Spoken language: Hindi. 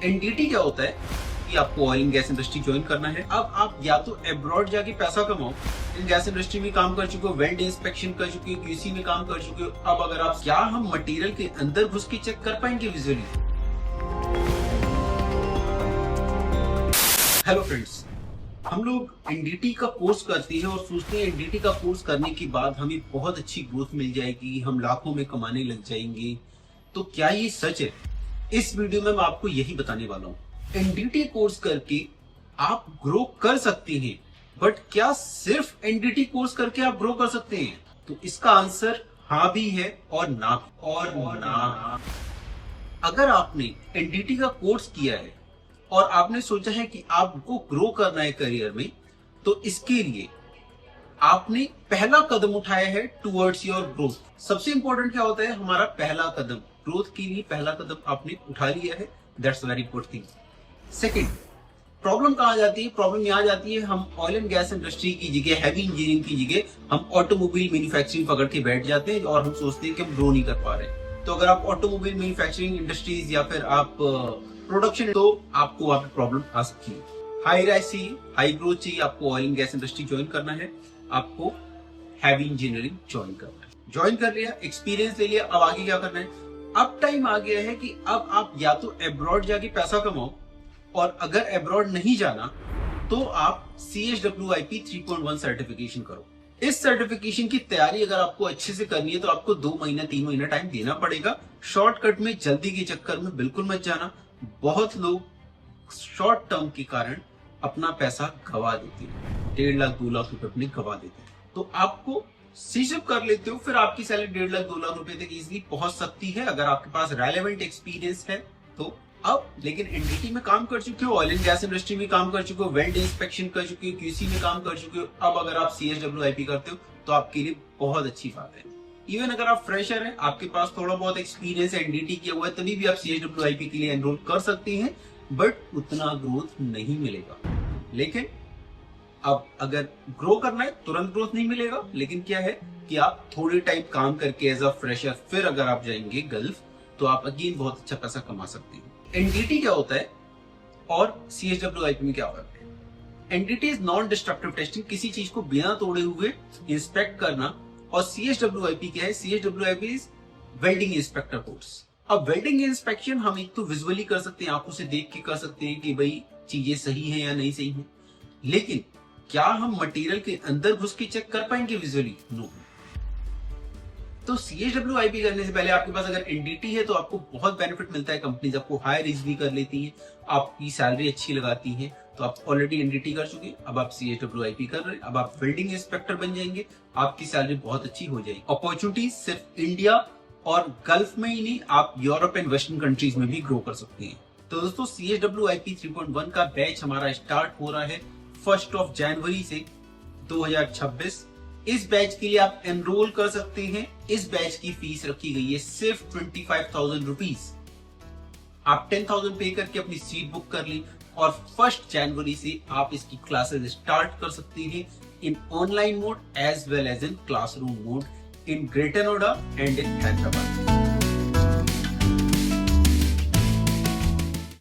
एनडीटी क्या होता है कि आपको oil and gas industry join करना है। अब आप या तो अब्रॉड जाके पैसा कमाओ, इन गैस इंडस्ट्री में काम कर चुके हो, वेल्ड इंस्पेक्शन कर चुके हो, क्यूसी में काम कर चुके हो। अब अगर आप क्या हम मटेरियल के अंदर घुस के चेक कर पाएंगे विजुअली? हेलो फ्रेंड्स, हम लोग एनडीटी का कोर्स करते हैं और सोचते हैं एनडीटी का कोर्स करने के बाद हमें बहुत अच्छी ग्रोथ मिल जाएगी, हम लाखों में कमाने लग जाएंगे। तो क्या ये सच है? इस वीडियो में मैं आपको यही बताने वाला हूँ। एनडीटी कोर्स करके आप ग्रो कर सकते हैं, बट क्या सिर्फ एनडीटी कोर्स करके आप ग्रो कर सकते हैं? तो इसका आंसर हाँ भी है और ना भी। और ना, अगर आपने एनडीटी का कोर्स किया है और आपने सोचा है कि आपको ग्रो करना है करियर में, तो इसके लिए आपने पहला कदम उठाया है टुवर्ड्स योर ग्रोथ। सबसे इंपॉर्टेंट क्या होता है? हमारा पहला कदम, ग्रोथ के लिए पहला कदम आपने उठा लिया है। That's very good thing. Second, problem कहां जाती है? प्रॉब्लम यहां जाती है, हम ऑयल एंड गैस इंडस्ट्री की जगह, हैवी इंजीनियरिंग की जगह हम ऑटोमोबाइल मैन्युफैक्चरिंग पकड़ के बैठ जाते हैं और हम सोचते हैं कि हम ग्रो नहीं कर पा रहे। तो अगर आप ऑटोमोबाइल मैन्युफैक्चरिंग इंडस्ट्रीज या फिर आप प्रोडक्शन, तो आपको वहां पे प्रॉब्लम आ सकती है। हाई राइज चाहिए, हाई ग्रोथ चाहिए, आपको oil and gas industry join करना है, आपको हैवी इंजीनियरिंग ज्वाइन करना है। ज्वाइन कर लिया, एक्सपीरियंस ले लिया, अब आगे क्या करना है? अब टाइम आ गया है कि अब आप या तो अब्रॉड जाके पैसा कमाओ, और अगर अब्रॉड नहीं जाना तो आप CHWIP 3.1 सर्टिफिकेशन करो। इस सर्टिफिकेशन की तैयारी अगर आपको अच्छे से करनी है तो आपको 2 महीना 3 महीना टाइम देना पड़ेगा। शॉर्टकट में, जल्दी के चक्कर में बिल्कुल मत जाना। बहुत लोग शॉर्ट टर्म के कारण अपना पैसा गवा देते हैं, 1.5 लाख 2 लाख रुपए अपने गवा देते हैं। तो आपको सीजअप कर लेते हो, फिर आपकी सैलरी 1.5 लाख 2 लाख रुपए तक इजीली पहुंच सकती है अगर आपके पास रेलेवेंट एक्सपीरियंस है तो। अब लेकिन एनडीटी में काम कर चुके हो, ऑयल एंड गैस इंडस्ट्री में काम कर चुके हो, वेल्ड इंस्पेक्शन कर चुके हो, क्यूसी में काम कर चुके हो, अब अगर आप CHWIP करते हो तो आपके लिए बहुत अच्छी बात है। इवन अगर आप फ्रेशर हैं, आपके पास थोड़ा बहुत एक्सपीरियंस है, एनडीटी किया हुआ है, तभी भी आप CHWIP के लिए एनरोल कर सकते हैं, बट उतना ग्रोथ नहीं मिलेगा। लेकिन अब अगर ग्रो करना है, तुरंत ग्रोथ नहीं मिलेगा, लेकिन क्या है कि आप थोड़े टाइम काम करके एज अ फ्रेशर फिर अगर आप जाएंगे गल्फ, तो आप अगेन बहुत अच्छा पैसा कमा सकते हैं। एनडीटी क्या होता है और CHWIP में क्या फर्क है? NDT is non destructive testing, किसी चीज को बिना तोड़े हुए इंस्पेक्ट करना, और CHWIP क्या है? CHWIP is welding inspector course. अब वेल्डिंग इंस्पेक्शन हम एक तो विजुअली कर सकते हैं, आंखों से देख के कर सकते हैं कि भाई चीजें सही है या नहीं सही है, लेकिन क्या हम मटेरियल के अंदर घुस के चेक कर पाएंगे विजुअली? नो। तो CHWIP करने से पहले आपके पास अगर एनडीटी है तो आपको बहुत बेनिफिट मिलता है, कंपनीज आपको हायर इजीली कर लेती हैं, आपकी सैलरी अच्छी लगाती हैं। तो आप ऑलरेडी एनडीटी कर चुके, अब आप CHWIP कर रहे हैं, अब आप वेल्डिंग इंस्पेक्टर बन जाएंगे, आपकी सैलरी बहुत अच्छी हो जाएगी। अपॉर्चुनिटीज सिर्फ इंडिया और गल्फ में ही नहीं, आप यूरोप एंड वेस्टर्न कंट्रीज में भी ग्रो कर सकते हैं। तो दोस्तों, CHWIP 3.1 का बैच हमारा स्टार्ट हो रहा है 1 जनवरी से 2026। इस बैच के लिए आप एनरोल कर सकते हैं। इस बैच की फीस रखी गई है सिर्फ 25,000 रुपीज। आप 10,000 पे करके अपनी सीट बुक कर ली और 1 जनवरी से आप इसकी क्लासेस स्टार्ट कर सकते हैं in online mode as well as in classroom mode in Greater Noida and in Hyderabad.